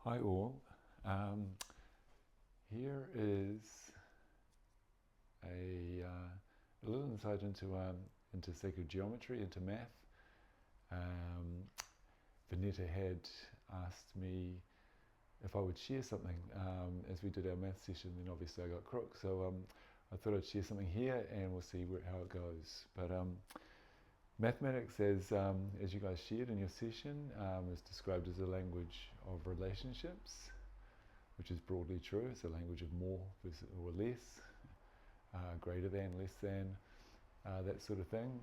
Hi all. Here is a little insight into sacred geometry, into math. Vanetta had asked me if I would share something as we did our math session. Then obviously I got crook, so I thought I'd share something here, and we'll see how it goes. But mathematics, as you guys shared in your session, is described as a language of relationships, which is broadly true. It's a language of more or less, greater than, less than, that sort of thing.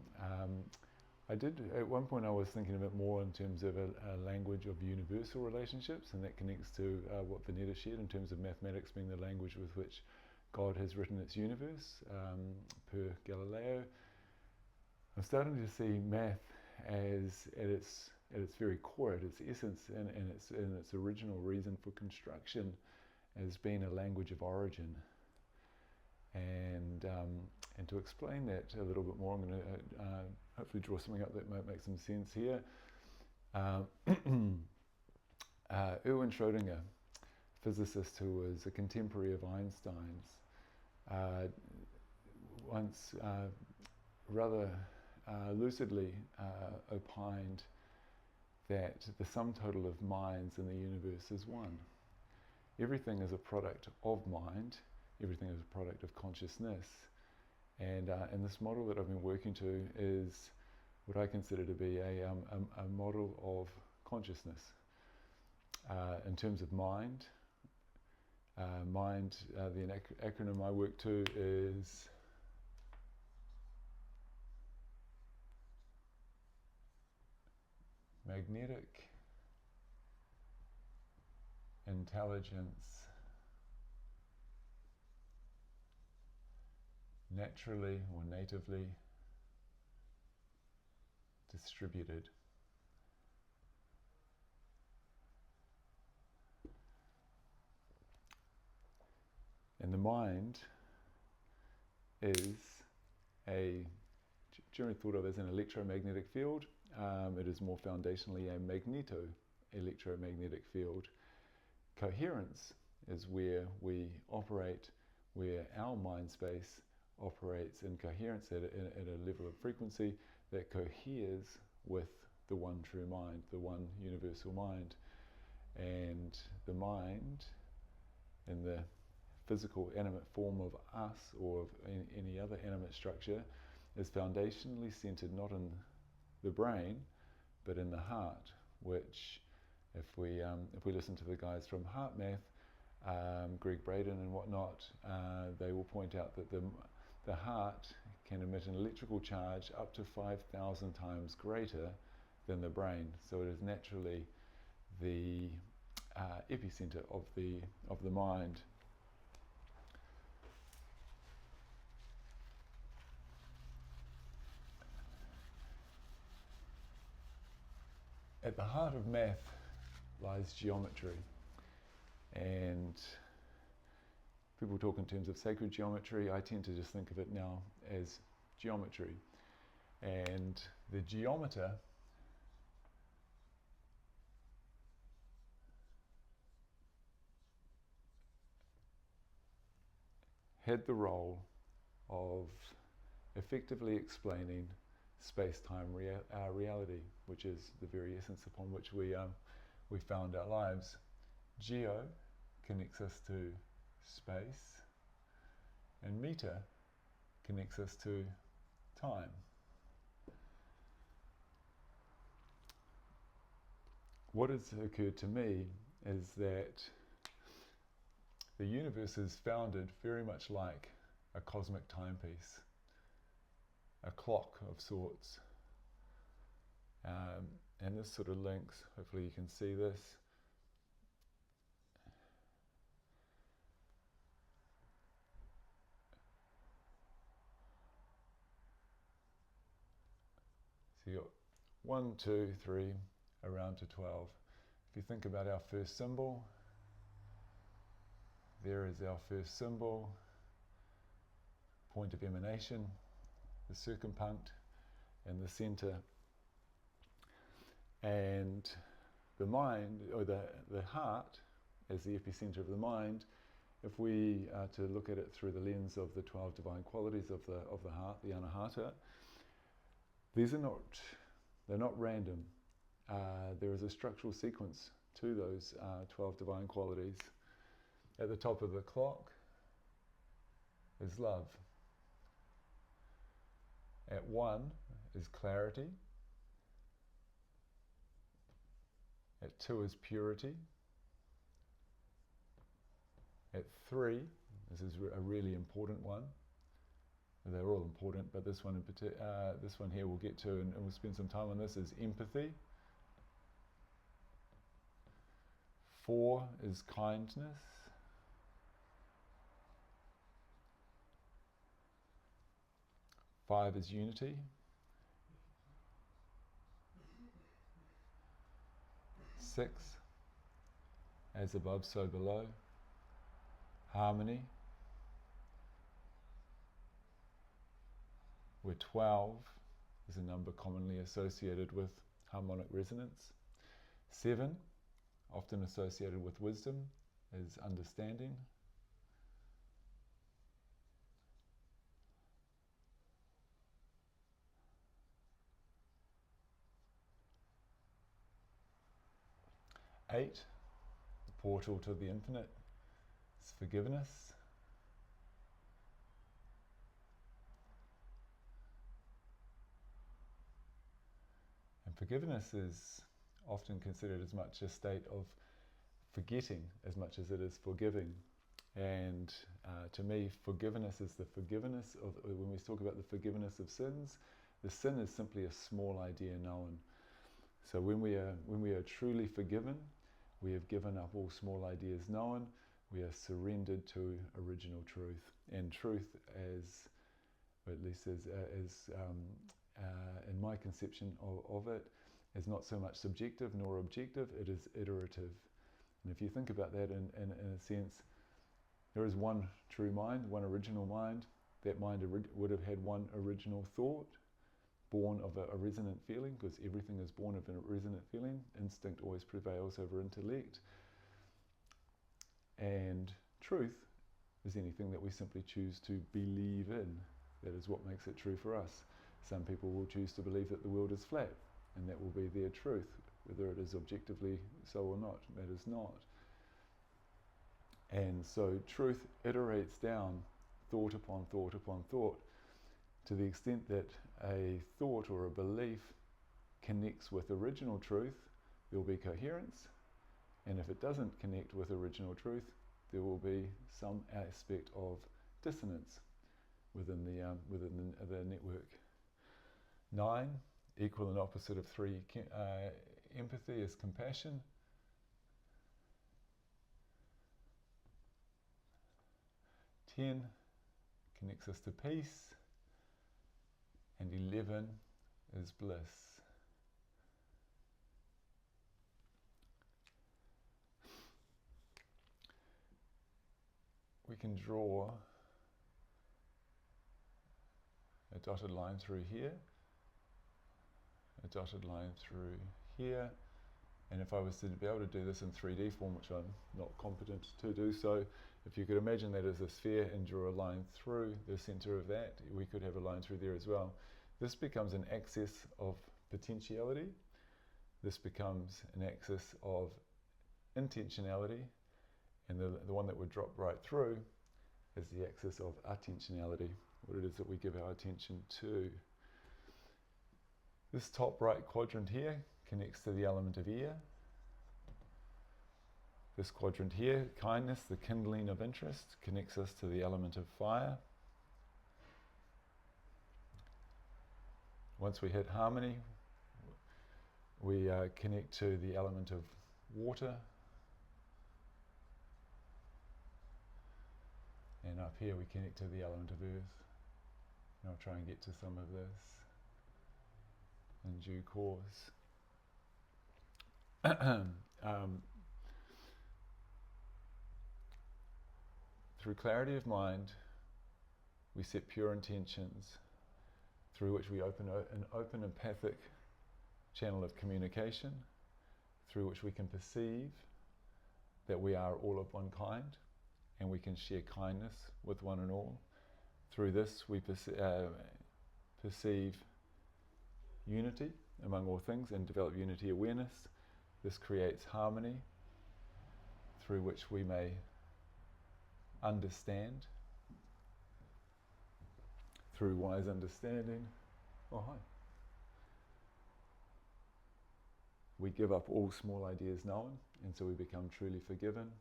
At one point I was thinking a bit more in terms of a language of universal relationships, and that connects to what Vanetta shared in terms of mathematics being the language with which God has written its universe, per Galileo. I'm starting to see math as at its very core, at its essence, and its original reason for construction, as being a language of origin. And to explain that a little bit more, I'm going to hopefully draw something up that might make some sense here. Erwin Schrödinger, physicist who was a contemporary of Einstein's, once rather lucidly opined that the sum total of minds in the universe is one. Everything is a product of mind, everything is a product of consciousness, and this model that I've been working to is what I consider to be a model of consciousness. In terms of mind, the acronym I work to is magnetic intelligence, naturally or natively distributed. And the mind is generally thought of as an electromagnetic field. It is more foundationally a magneto-electromagnetic field. Coherence is where we operate, where our mind space operates in coherence at a level of frequency that coheres with the one true mind, the one universal mind. And the mind, in the physical animate form of us or of any other animate structure, is foundationally centered not in the brain but in the heart, which if we listen to the guys from Heart Math, Greg Braden and whatnot, they will point out that the heart can emit an electrical charge up to 5,000 times greater than the brain. So it is naturally the epicenter of the mind. At the heart of math lies geometry, and people talk in terms of sacred geometry. I tend to just think of it now as geometry. And the geometer had the role of effectively explaining space-time reality, which is the very essence upon which we found our lives. Geo connects us to space, and meter connects us to time. What has occurred to me is that the universe is founded very much like a cosmic timepiece, a clock of sorts. And this sort of links, hopefully you can see this. So you got 1, 2, 3, around to 12. If you think about our first symbol, there is our first symbol, point of emanation, the circumpunct, and the center. And the mind, or the heart, as the epicenter of the mind, if we are to look at it through the lens of the 12 divine qualities of the heart, the anahata, they're not random. There is a structural sequence to those 12 divine qualities. At the top of the clock is love. At 1 is clarity. At 2 is purity. At 3, this is a really important one. They're all important, but this one in this one here we'll get to, and we'll spend some time on this, is empathy. 4 is kindness. 5 is unity. 6, as above, so below. Harmony. Where 12 is a number commonly associated with harmonic resonance. 7, often associated with wisdom, is understanding. 8, the portal to the infinite, is forgiveness. 'And forgiveness is often considered as much a state of forgetting as much as it is forgiving. And to me, forgiveness is the forgiveness of, when we talk about the forgiveness of sins, the sin is simply a small idea known. So when we are truly forgiven, we have given up all small ideas known, we are surrendered to original truth. And truth, as, or at least as in my conception of it, is not so much subjective nor objective, it is iterative. And if you think about that in a sense, there is one true mind, one original mind. That mind would have had one original thought, born of a resonant feeling, because everything is born of a resonant feeling. Instinct always prevails over intellect. And truth is anything that we simply choose to believe in. That is what makes it true for us. Some people will choose to believe that the world is flat, and that will be their truth. Whether it is objectively so or not, matters not. And so truth iterates down, thought upon thought upon thought, to the extent that a thought or a belief connects with original truth, there will be coherence. And if it doesn't connect with original truth, there will be some aspect of dissonance within the network. 9, equal and opposite of 3, empathy is compassion. 10 connects us to peace, and 11 is bliss. We can draw a dotted line through here, a dotted line through here, and if I was to be able to do this in 3D form, which I'm not competent to do so, if you could imagine that as a sphere and draw a line through the center of that, we could have a line through there as well. This becomes an axis of potentiality. This becomes an axis of intentionality, and the one that would drop right through is the axis of attentionality, what it is that we give our attention to. This top right quadrant here connects to the element of air. This quadrant here, kindness, the kindling of interest, connects us to the element of fire. Once we hit harmony, we connect to the element of water. And up here we connect to the element of earth. And I'll try and get to some of this in due course. Through clarity of mind, we set pure intentions through which we open an open empathic channel of communication, through which we can perceive, that we are all of one kind, and we can share kindness with one and all. Through this, we perceive unity among all things and develop unity awareness. This creates harmony through which we may understand through wise understanding. Oh, hi. We give up all small ideas known, and so we become truly forgiven.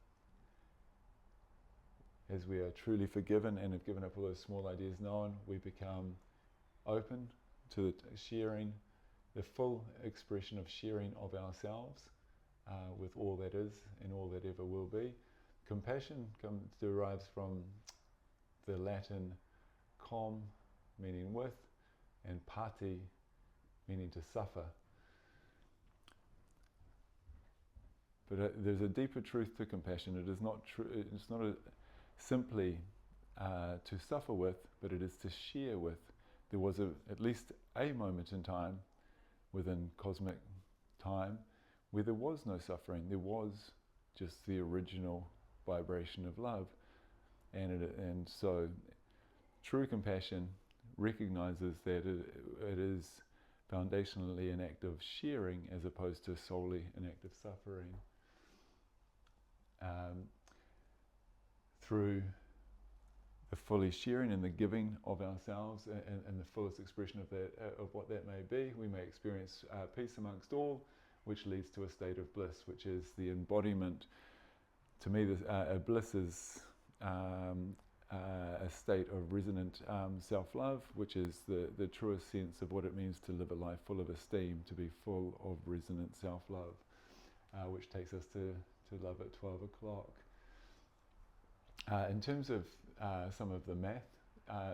As we are truly forgiven and have given up all those small ideas known, we become open to the sharing, the full expression of sharing of ourselves with all that is and all that ever will be. Compassion derives from the Latin com, meaning with, and pati, meaning to suffer. But there's a deeper truth to compassion. It is not true. It's not simply to suffer with, but it is to share with. There was at least a moment in time, within cosmic time, where there was no suffering. There was just the original vibration of love, and so true compassion recognizes that it is foundationally an act of sharing as opposed to solely an act of suffering. Through the fully sharing and the giving of ourselves and the fullest expression of that, of what that may be, we may experience peace amongst all, which leads to a state of bliss, which is the embodiment. To me, bliss is a state of resonant self-love, which is the truest sense of what it means to live a life full of esteem, to be full of resonant self-love, which takes us to love at 12 o'clock. In terms of some of the math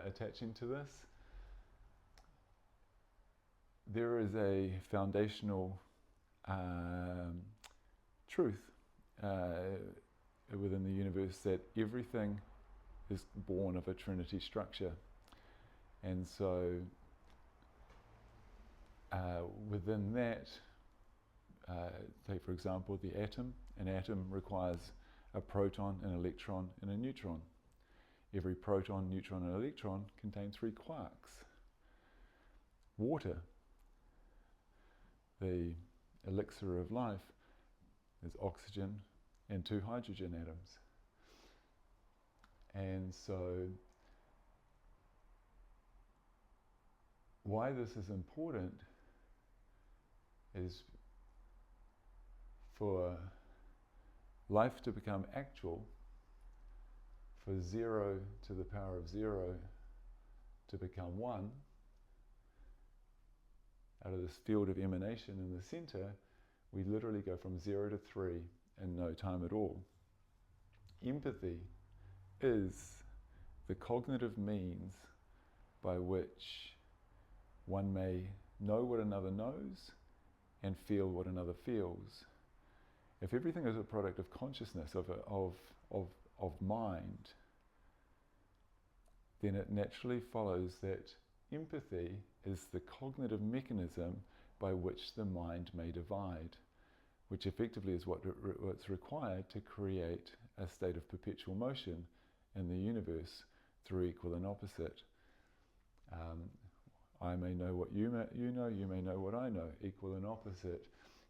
attaching to this, there is a foundational truth within the universe that everything is born of a Trinity structure. And so within that, take for example the atom. An atom requires a proton, an electron, and a neutron. Every proton, neutron, and electron contain 3 quarks. Water, the elixir of life, is oxygen and 2 hydrogen atoms. And so why this is important is for life to become actual, for 0 to the power of 0 to become 1, out of this field of emanation in the center, we literally go from 0 to 3 in no time at all. Empathy is the cognitive means by which one may know what another knows and feel what another feels. If everything is a product of consciousness, of mind, then it naturally follows that empathy is the cognitive mechanism by which the mind may divide, which effectively is what's required to create a state of perpetual motion in the universe through equal and opposite. I may know what you know, you may know what I know, equal and opposite.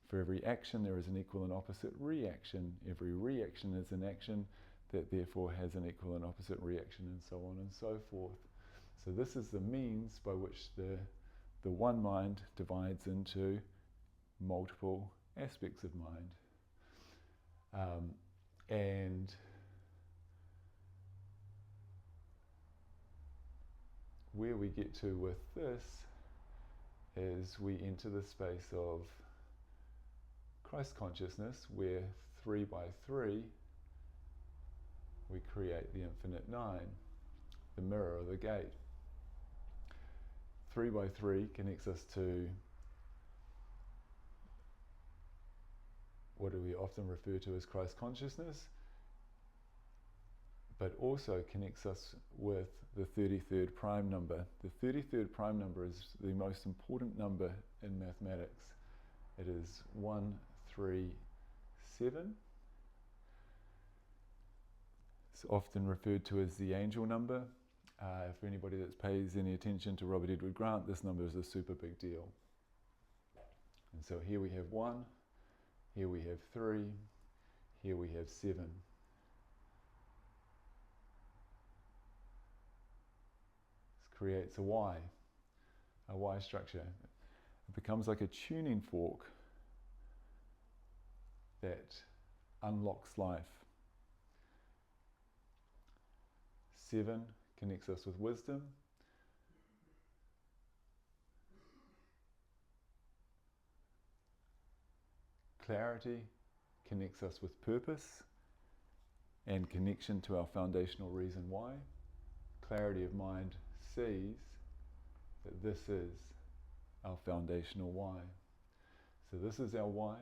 For every action there is an equal and opposite reaction. Every reaction is an action that therefore has an equal and opposite reaction, and so on and so forth. So this is the means by which the one mind divides into multiple aspects of mind. And where we get to with this is we enter the space of Christ consciousness, where 3 by 3 we create the infinite 9, the mirror or the gate. 3 by 3 connects us to what do we often refer to as Christ consciousness, but also connects us with the 33rd prime number. The 33rd prime number is the most important number in mathematics. It is 1, 3, 7, It's often referred to as the angel number. For anybody that pays any attention to Robert Edward Grant, this number is a super big deal. And so here we have 1, here we have 3, here we have 7. This creates a Y structure. It becomes like a tuning fork that unlocks life. 7 connects us with wisdom. Clarity connects us with purpose and connection to our foundational reason why. Clarity of mind sees that this is our foundational why. So this is our why.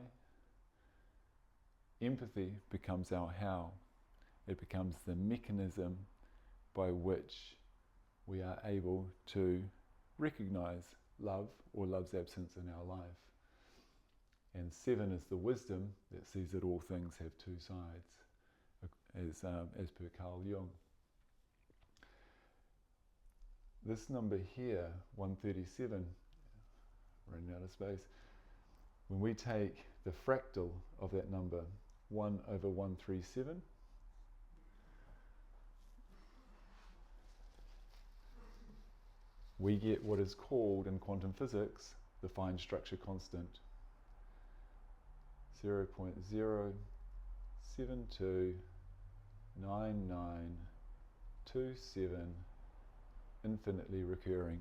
Empathy becomes our how. It becomes the mechanism by which we are able to recognize love or love's absence in our life. And 7 is the wisdom that sees that all things have two sides, as per Carl Jung. This number here, 137, running out of space, when we take the fractal of that number, 1 over 137, we get what is called in quantum physics the fine structure constant. 0.0729927 infinitely recurring.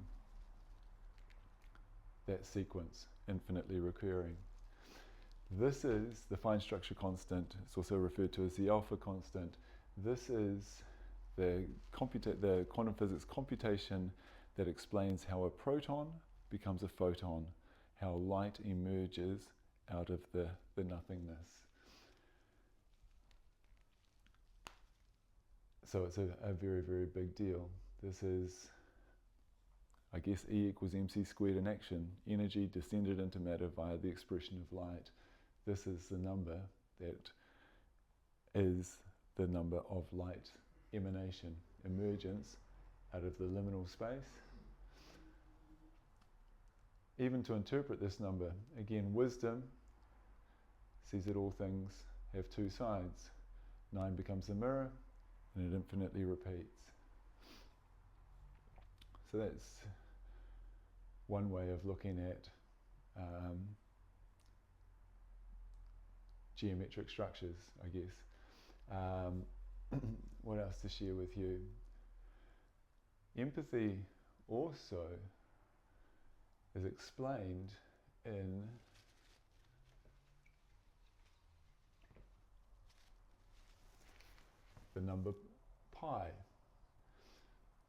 That sequence, infinitely recurring. This is the fine structure constant. It's also referred to as the alpha constant. This is the quantum physics computation that explains how a proton becomes a photon, how light emerges out of the nothingness. So it's a very, very big deal. This is, I guess, E equals mc squared in action. Energy descended into matter via the expression of light. This is the number that is the number of light emanation, emergence out of the liminal space. Even to interpret this number, again, wisdom sees that all things have two sides. 9 becomes a mirror, and it infinitely repeats. So that's one way of looking at geometric structures, I guess. What else to share with you? Empathy also is explained in the number pi.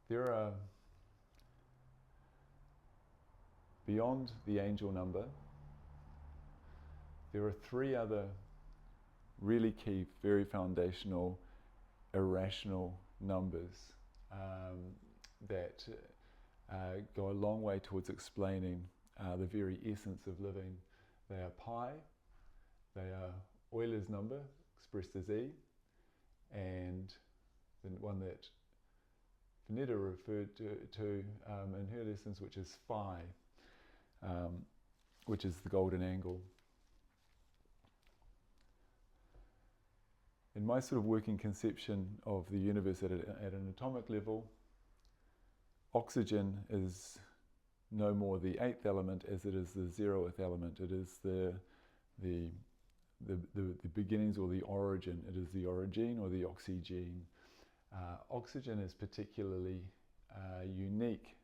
There are, beyond the angel number, there are 3 other really key, very foundational, irrational numbers that go a long way towards explaining the very essence of living. They are pi, they are Euler's number, expressed as E, and the one that Vanetta referred to in her lessons, which is phi, which is the golden angle. In my sort of working conception of the universe at an atomic level, oxygen is no more the 8th element as it is the 0th element. It is the beginnings or the origin. It is the origin or the oxygene. Oxygen is particularly unique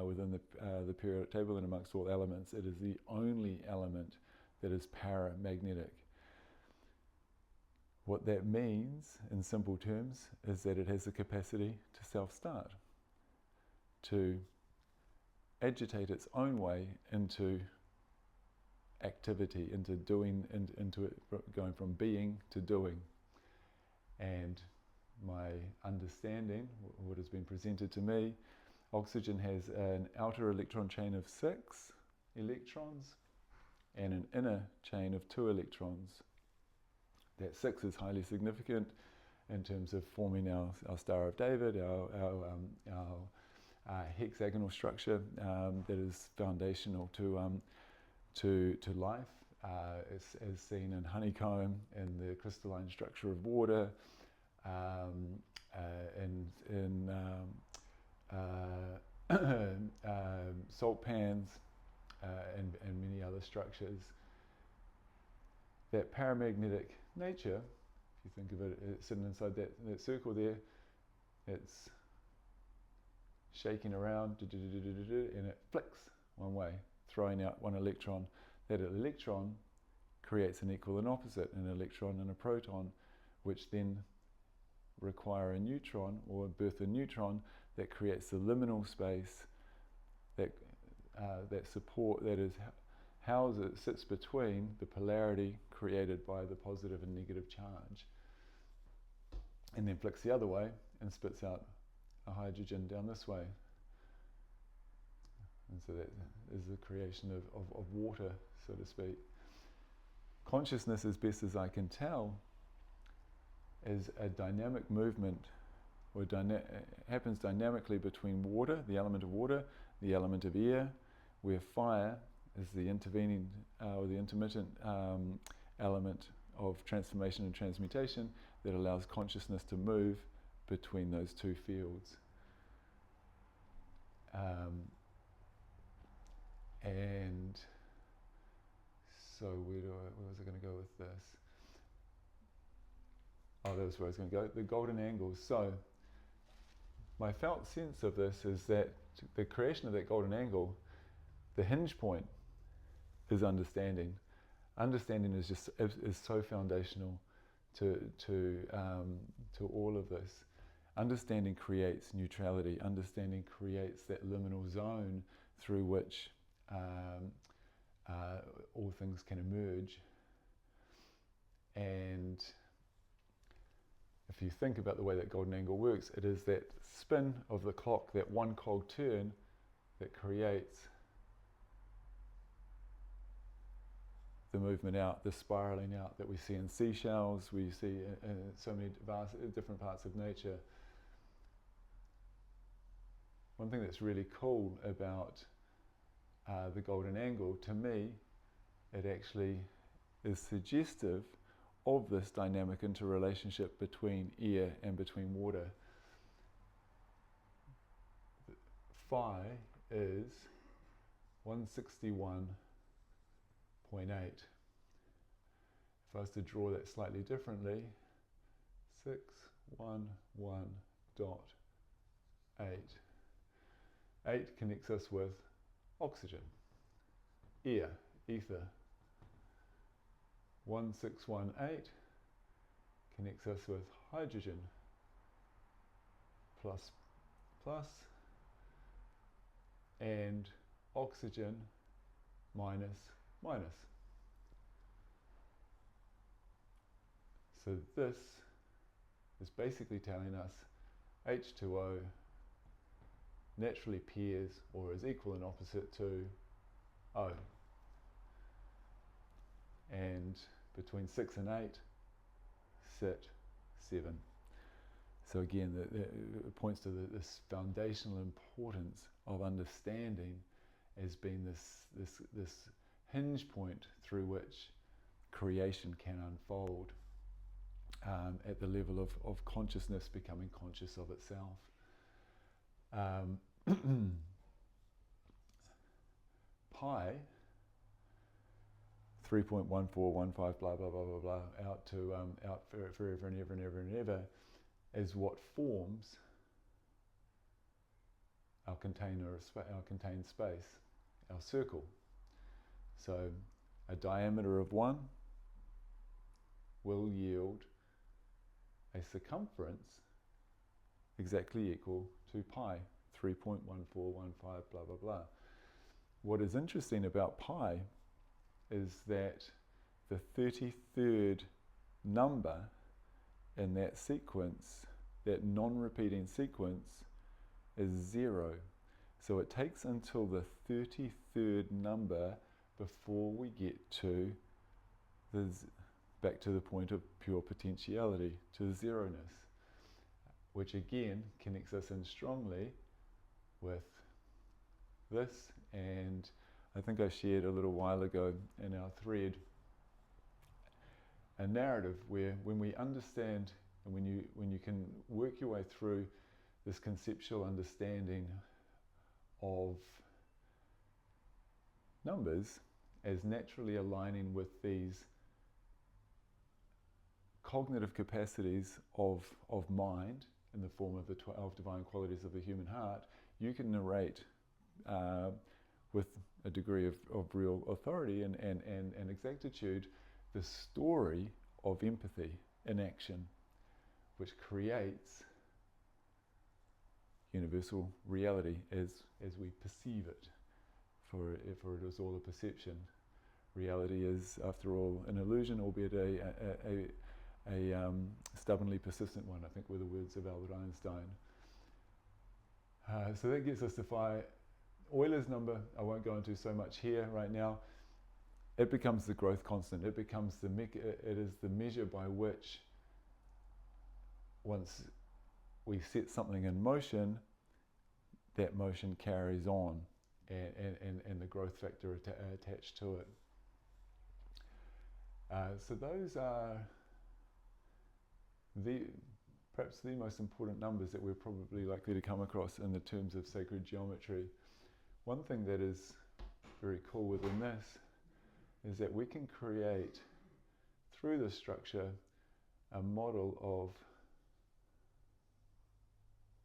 within the periodic table and amongst all elements. It is the only element that is paramagnetic. What that means, in simple terms, is that it has the capacity to self-start, to agitate its own way into activity, into doing, into it going from being to doing. And my understanding, what has been presented to me, oxygen has an outer electron chain of 6 electrons and an inner chain of 2 electrons. That 6 is highly significant. in terms of forming our Star of David, our hexagonal structure that is foundational to life, as seen in honeycomb and the crystalline structure of water, in salt pans, and many other structures. That paramagnetic nature, if you think of it, it's sitting inside that circle there, it's shaking around, and it flicks one way, throwing out one electron. That electron creates an equal and opposite, an electron and a proton, which then require a neutron or birth a neutron that creates the liminal space that sits between the polarity created by the positive and negative charge, and then flicks the other way and spits out a hydrogen down this way. And so that is the creation of water, so to speak. Consciousness, as best as I can tell, is a dynamic movement, or happens dynamically between water, the element of water, the element of air, where fire is the intervening or the intermittent element of transformation and transmutation that allows consciousness to move between those two fields. And so where was I going to go with this? Oh, that was where I was going to go. The golden angles. So my felt sense of this is that the creation of that golden angle, the hinge point is understanding. Understanding is so foundational to all of this. Understanding creates neutrality. Understanding creates that liminal zone through which all things can emerge. And if you think about the way that golden angle works, it is that spin of the clock, that one cold turn, that creates the movement out, the spiraling out that we see in seashells, we see in so many different parts of nature. One thing that's really cool about the golden angle, to me, it actually is suggestive of this dynamic interrelationship between air and between water. Phi is 161.8. If I was to draw that slightly differently, 611.8. 8 connects us with oxygen, air, ether. 1618 connects us with hydrogen, plus, and oxygen, minus. So this is basically telling us H2O naturally pairs or is equal and opposite to O. And between 6 and 8 sit 7. So again, it points to this foundational importance of understanding as being this hinge point through which creation can unfold at the level of consciousness becoming conscious of itself. Pi, 3.1415, blah blah blah blah blah, out forever and ever and ever and ever, is what forms our contained space, our circle. So a diameter of 1 will yield a circumference exactly equal to pi, 3.1415, blah blah blah. What is interesting about pi is that the 33rd number in that sequence, that non-repeating sequence, is 0. So it takes until the 33rd number before we get to the back to the point of pure potentiality, to zeroness, which again connects us in strongly with this. And I think I shared a little while ago in our thread a narrative where when we understand and when you can work your way through this conceptual understanding of numbers as naturally aligning with these cognitive capacities of mind in the form of the 12 divine qualities of the human heart, you can narrate with a degree of real authority and exactitude the story of empathy in action, which creates universal reality as we perceive it, for it is all a perception. Reality is, after all, an illusion, albeit a stubbornly persistent one, I think were the words of Albert Einstein. So that gets us to Euler's number. I won't go into so much here right now. It becomes the growth constant. It becomes it is the measure by which, once we set something in motion, that motion carries on, and the growth factor attached to it. So those are perhaps the most important numbers that we're probably likely to come across in the terms of sacred geometry. One thing that is very cool within this is that we can create, through this structure, a model of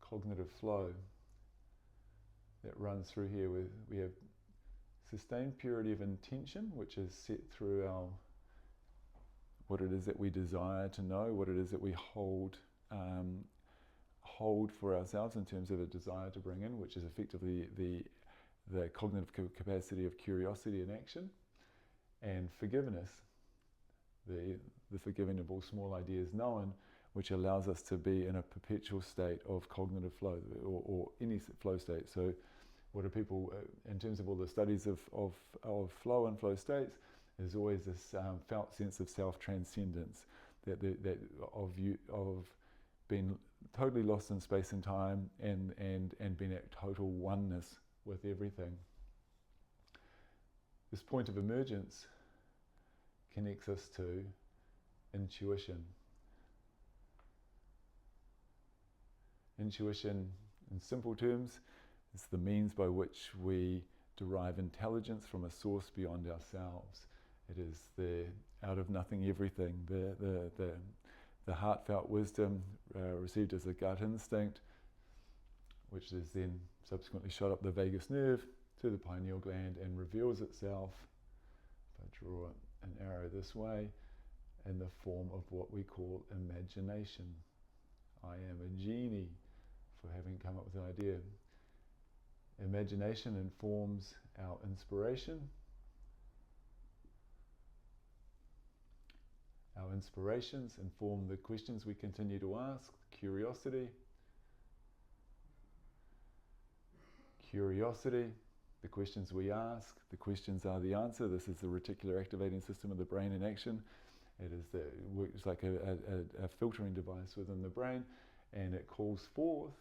cognitive flow that runs through here. We have sustained purity of intention, which is set through what it is that we desire to know, what it is that we hold for ourselves in terms of a desire to bring in, which is effectively the cognitive capacity of curiosity and action, and forgiveness, the forgiving of all small ideas known, which allows us to be in a perpetual state of cognitive flow, or any flow state. So what are people, in terms of all the studies of flow and flow states, there's always this felt sense of self-transcendence, that of being totally lost in space and time, and being at total oneness with everything. This point of emergence connects us to intuition. Intuition, in simple terms, is the means by which we derive intelligence from a source beyond ourselves. It is the out of nothing everything, the heartfelt wisdom received as a gut instinct, which is then subsequently shot up the vagus nerve to the pineal gland and reveals itself, if I draw an arrow this way, in the form of what we call imagination. I am a genie for having come up with an idea. Imagination informs our inspiration. Our inspirations inform the questions we continue to ask, curiosity. Curiosity, the questions we ask, the questions are the answer. This is the reticular activating system of the brain in action. It works like a filtering device within the brain, and it calls forth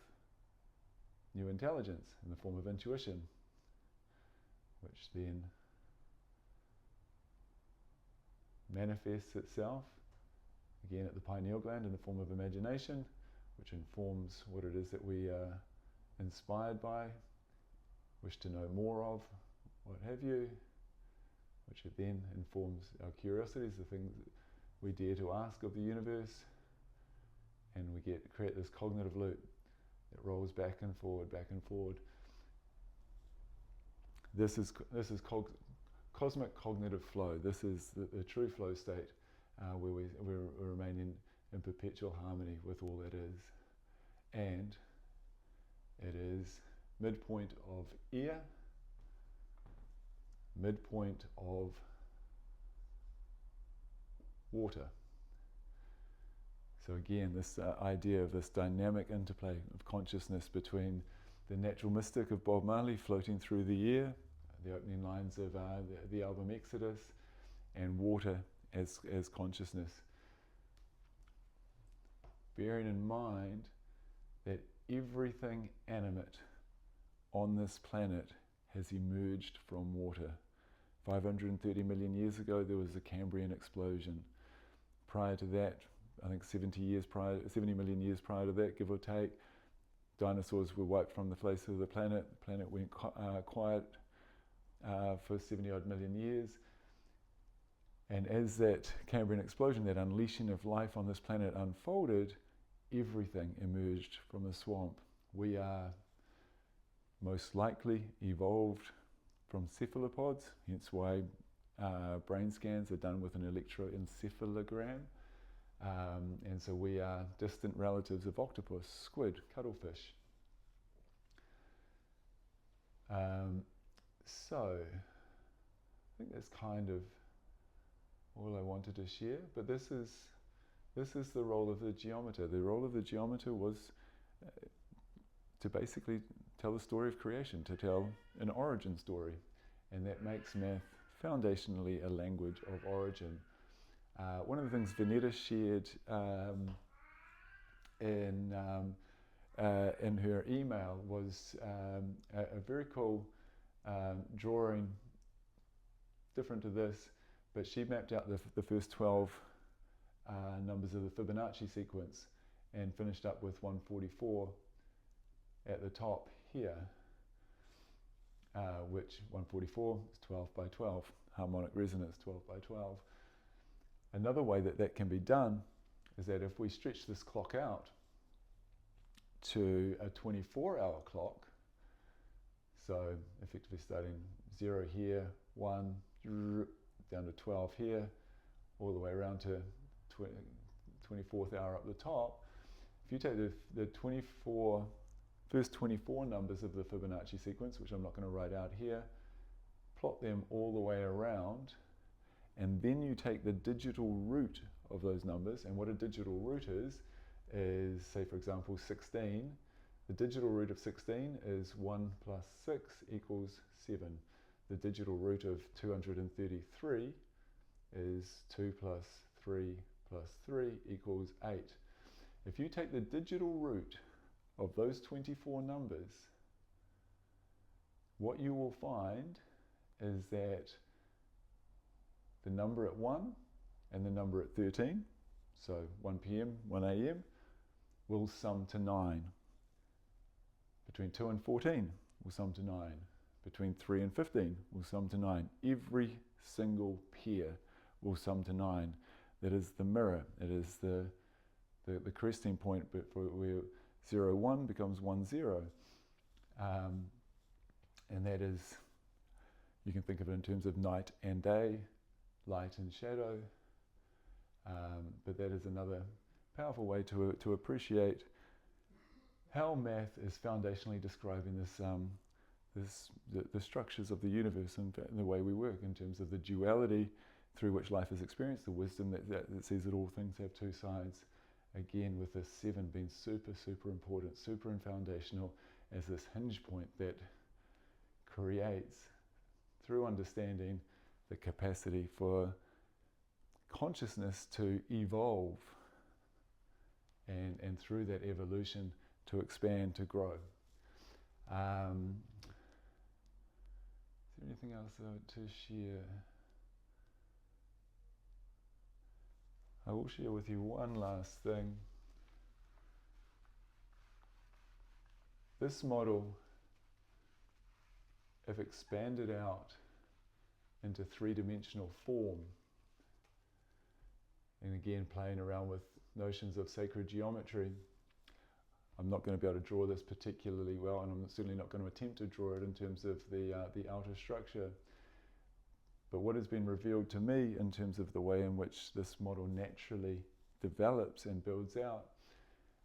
new intelligence in the form of intuition, which then manifests itself again at the pineal gland in the form of imagination, which informs what it is that we are inspired by, wish to know more of, what have you, which then informs our curiosities, the things that we dare to ask of the universe, and we create this cognitive loop that rolls back and forward, back and forward. This is cosmic cognitive flow. This is the true flow state, where we remain in perpetual harmony with all that is. And it is midpoint of air, midpoint of water. So again, this idea of this dynamic interplay of consciousness between the natural mystic of Bob Marley floating through the air, the opening lines of the album Exodus, and water as consciousness. Bearing in mind that everything animate on this planet has emerged from water. 530 million years ago, there was a Cambrian explosion. Prior to that, I think 70 million years prior to that, give or take, dinosaurs were wiped from the face of the planet. The planet went quiet for 70 odd million years. And as that Cambrian explosion, that unleashing of life on this planet unfolded, everything emerged from the swamp. We are most likely evolved from cephalopods, hence why brain scans are done with an electroencephalogram. And so we are distant relatives of octopus, squid, cuttlefish. So I think that's kind of all I wanted to share, but this is the role of the geometer. The role of the geometer was to basically tell the story of creation, to tell an origin story, and that makes math foundationally a language of origin. One of the things Vanetta shared in her email was a very cool drawing, different to this, but she mapped out the first 12 numbers of the Fibonacci sequence and finished up with 144 at the top here, which 144 is 12 by 12, harmonic resonance 12 by 12. Another way that can be done is that if we stretch this clock out to a 24-hour clock, so effectively starting 0 here, 1, down to 12 here, all the way around to 24th hour up the top. If you take the first 24 numbers of the Fibonacci sequence, which I'm not going to write out here, plot them all the way around, and then you take the digital root of those numbers, and what a digital root is, say for example 16. The digital root of 16 is 1 plus 6 equals 7. The digital root of 233 is 2 plus 3 plus 3 equals 8. If you take the digital root of those 24 numbers, what you will find is that the number at 1 and the number at 13, so 1 p.m., 1 a.m., will sum to 9. Between 2 and 14 will sum to 9. Between 3 and 15 will sum to 9. Every single pair will sum to 9. That is the mirror. It is the cresting point, but for where 0, 1 becomes 1, 0. And that is, you can think of it in terms of night and day, light and shadow. But that is another powerful way to appreciate how math is foundationally describing the structures of the universe and the way we work in terms of the duality through which life is experienced, the wisdom that says that all things have two sides. Again, with this 7 being super, super important, super and foundational as this hinge point that creates, through understanding, the capacity for consciousness to evolve and through that evolution to expand, to grow. Is there anything else to share? I will share with you one last thing. This model, if expanded out into three-dimensional form, and again playing around with notions of sacred geometry, I'm not going to be able to draw this particularly well, and I'm certainly not going to attempt to draw it in terms of the outer structure. But what has been revealed to me in terms of the way in which this model naturally develops and builds out,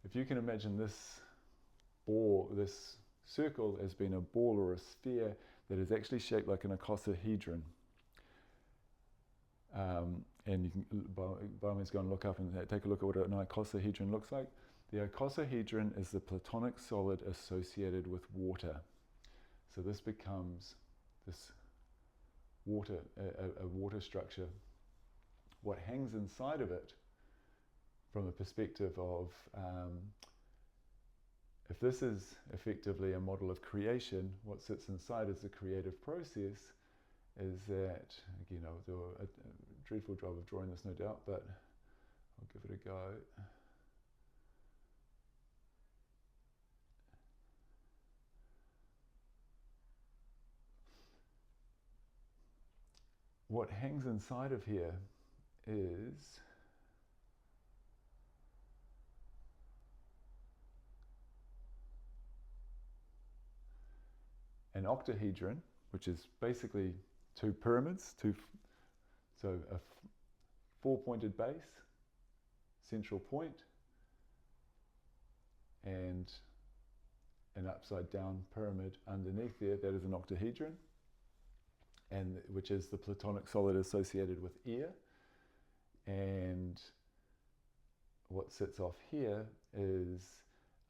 if you can imagine this ball, this circle as being a ball or a sphere that is actually shaped like an icosahedron. And you can, by all means, go and look up and take a look at what an icosahedron looks like. The icosahedron is the platonic solid associated with water. So this becomes this water, a water structure. what hangs inside of it from a perspective of if this is effectively a model of creation, what sits inside as the creative process is that, again, I'll do a dreadful job of drawing this, no doubt, but I'll give it a go. What hangs inside of here is an octahedron, which is basically two pyramids, so a four-pointed base, central point, and an upside-down pyramid underneath there. That is an octahedron, and which is the Platonic solid associated with air. And what sits off here is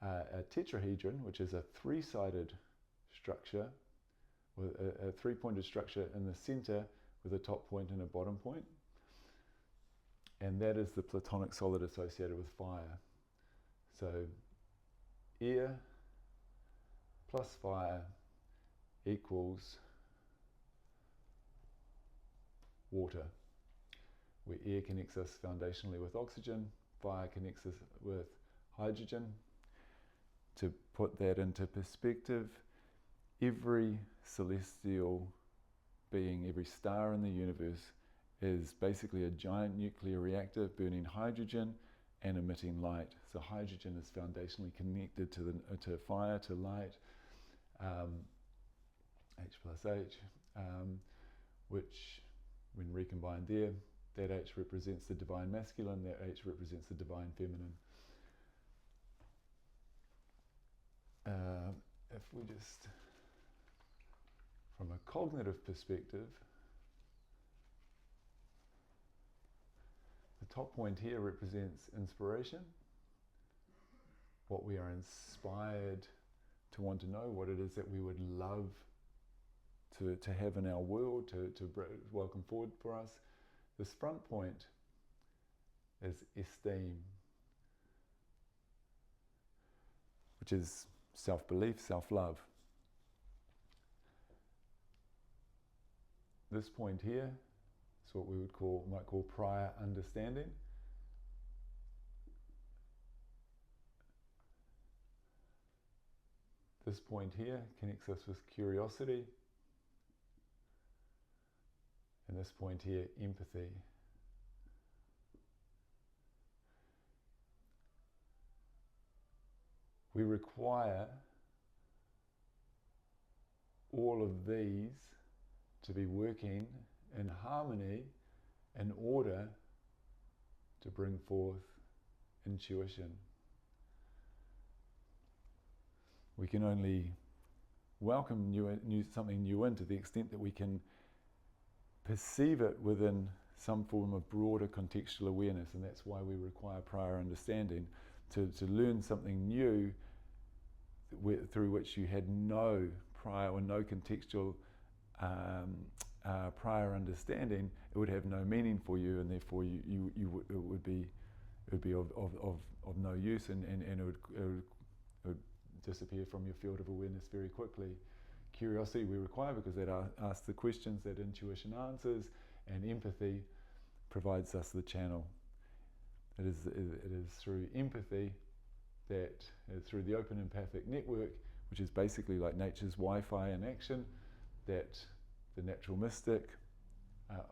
a tetrahedron, which is a three-sided structure, with a three-pointed structure in the center with a top point and a bottom point. And that is the Platonic solid associated with fire. So air plus fire equals water, where air connects us foundationally with oxygen, fire connects us with hydrogen. To put that into perspective, every celestial being, every star in the universe is basically a giant nuclear reactor burning hydrogen and emitting light. So hydrogen is foundationally connected to fire, to light, H plus H, which when recombined there, that H represents the divine masculine, that H represents the divine feminine. If we just, from a cognitive perspective, the top point here represents inspiration, what we are inspired to want to know, what it is that we would love to have in our world, to welcome forward for us. This front point is esteem, which is self-belief, self-love. This point here is what we might call prior understanding. This point here connects us with curiosity. And this point here, empathy. We require all of these to be working in harmony in order to bring forth intuition. We can only welcome something new in to the extent that we can perceive it within some form of broader contextual awareness, and that's why we require prior understanding. To learn something new through which you had no prior or no contextual prior understanding, it would have no meaning for you, and therefore it would be of no use, and it would disappear from your field of awareness very quickly. Curiosity we require because that asks the questions that intuition answers, and empathy provides us the channel. It is through empathy, that through the open empathic network, which is basically like nature's Wi-Fi in action, that the natural mystic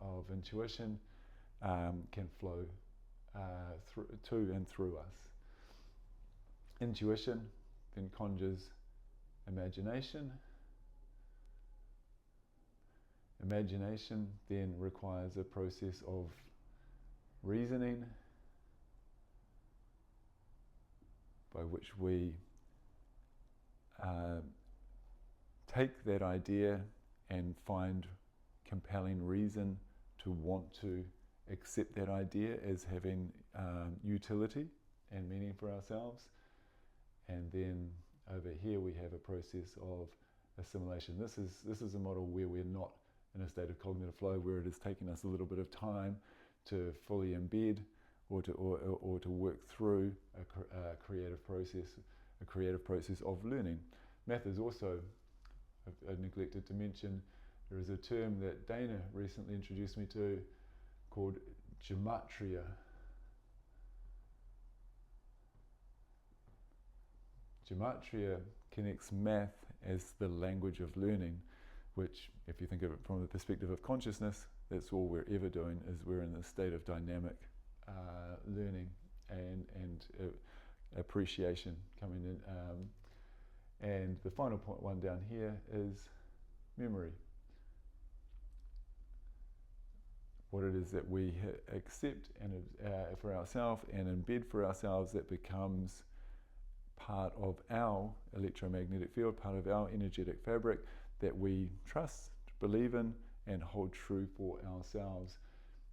of intuition can flow to and through us. Intuition then conjures imagination. Imagination then requires a process of reasoning, by which we take that idea and find compelling reason to want to accept that idea as having utility and meaning for ourselves. And then over here we have a process of assimilation. This is a model where we're not in a state of cognitive flow, where it is taking us a little bit of time to fully embed or to work through a creative process of learning. Math is also, I neglected to mention, there is a term that Dana recently introduced me to called gematria. Gematria connects math as the language of learning, which, if you think of it from the perspective of consciousness, that's all we're ever doing, is we're in a state of dynamic learning and appreciation coming in. And the final one down here is memory. What it is that we accept and for ourselves and embed for ourselves, that becomes part of our electromagnetic field, part of our energetic fabric, that we trust, believe in, and hold true for ourselves.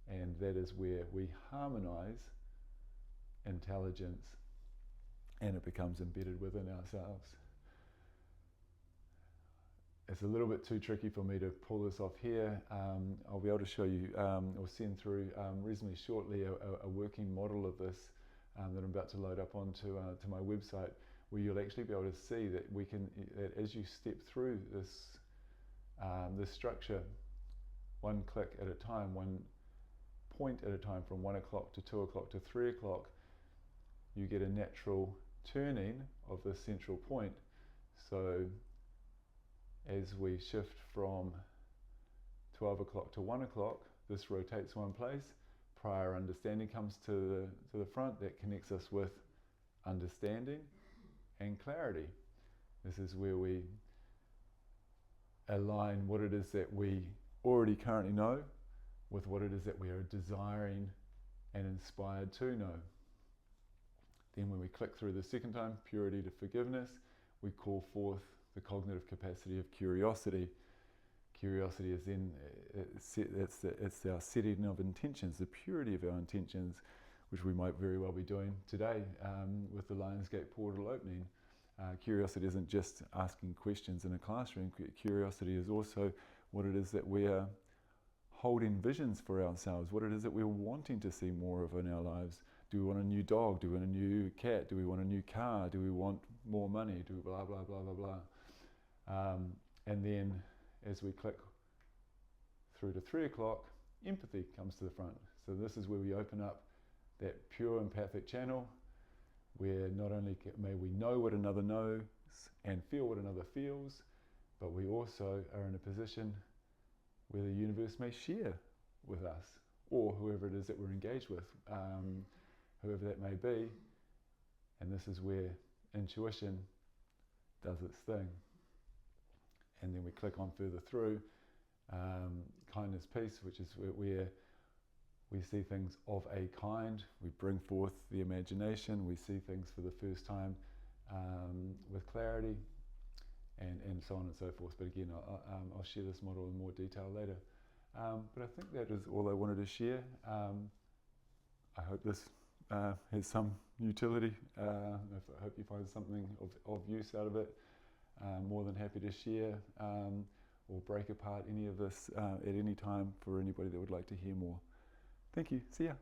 And that is where we harmonize intelligence, and it becomes embedded within ourselves. It's a little bit too tricky for me to pull this off here. I'll be able to show you or send through reasonably shortly a working model of this that I'm about to load up onto to my website, where you'll actually be able to see that that as you step through this structure, one click at a time, one point at a time, from 1 o'clock to 2 o'clock to 3 o'clock, you get a natural turning of this central point. So as we shift from 12 o'clock to 1 o'clock, this rotates one place. Prior understanding comes to the front. That connects us with understanding and clarity. This is where we align what it is that we already currently know with what it is that we are desiring and inspired to know. Then when we click through the second time, purity to forgiveness, we call forth the cognitive capacity of curiosity. Curiosity is then, it's our setting of intentions, the purity of our intentions, which we might very well be doing today with the Lionsgate portal opening. Curiosity isn't just asking questions in a classroom. Curiosity is also what it is that we are holding visions for ourselves, what it is that we're wanting to see more of in our lives. Do we want a new dog? Do we want a new cat? Do we want a new car? Do we want more money? Do blah, blah, blah, blah, blah. And then as we click through to 3 o'clock, empathy comes to the front. So this is where we open up that pure empathic channel, where not only may we know what another knows and feel what another feels, but we also are in a position where the universe may share with us, or whoever it is that we're engaged with, whoever that may be. And this is where intuition does its thing. And then we click on further through, kindness, peace, which is where we see things of a kind. We bring forth the imagination. We see things for the first time with clarity, and so on and so forth. But again, I'll share this model in more detail later. But I think that is all I wanted to share. I hope this has some utility. I hope you find something of use out of it. More than happy to share or break apart any of this at any time for anybody that would like to hear more. Thank you. See ya.